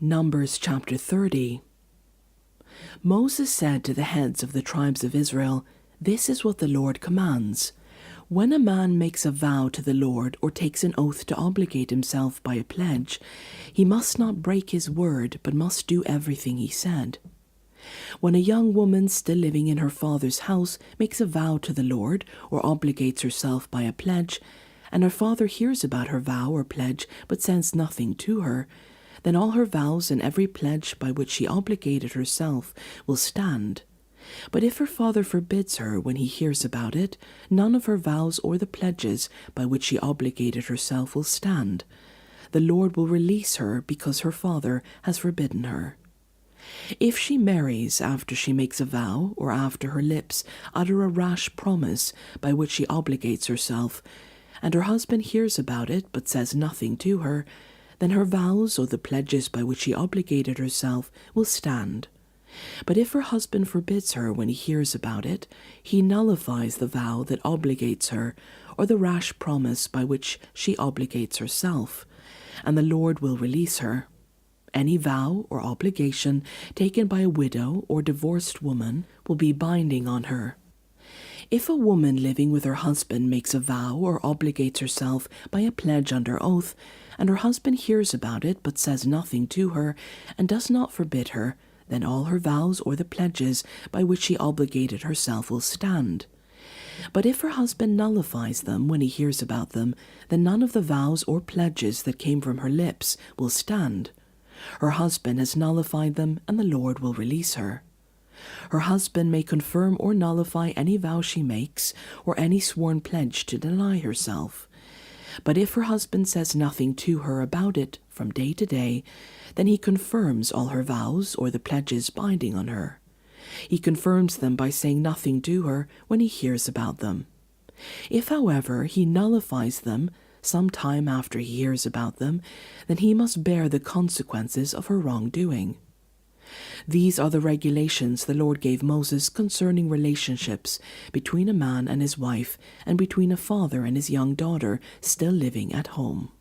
Numbers chapter 30. Moses said to the heads of the tribes of Israel, "This is what the Lord commands. When a man makes a vow to the Lord or takes an oath to obligate himself by a pledge, he must not break his word, but must do everything he said. When a young woman still living in her father's house makes a vow to the Lord or obligates herself by a pledge, and her father hears about her vow or pledge but sends nothing to her, then all her vows and every pledge by which she obligated herself will stand. But if her father forbids her when he hears about it, none of her vows or the pledges by which she obligated herself will stand. The Lord will release her because her father has forbidden her. If she marries after she makes a vow, or after her lips utter a rash promise by which she obligates herself, and her husband hears about it but says nothing to her, then her vows or the pledges by which she obligated herself will stand. But if her husband forbids her when he hears about it, he nullifies the vow that obligates her, or the rash promise by which she obligates herself, and the Lord will release her. Any vow or obligation taken by a widow or divorced woman will be binding on her. If a woman living with her husband makes a vow or obligates herself by a pledge under oath, and her husband hears about it but says nothing to her, and does not forbid her, then all her vows or the pledges by which she obligated herself will stand. But if her husband nullifies them when he hears about them, then none of the vows or pledges that came from her lips will stand. Her husband has nullified them, and the Lord will release her. Her husband may confirm or nullify any vow she makes, or any sworn pledge to deny herself. But if her husband says nothing to her about it from day to day, then he confirms all her vows or the pledges binding on her. He confirms them by saying nothing to her when he hears about them. If, however, he nullifies them some time after he hears about them, then he must bear the consequences of her wrongdoing. These are the regulations the Lord gave Moses concerning relationships between a man and his wife, and between a father and his young daughter still living at home.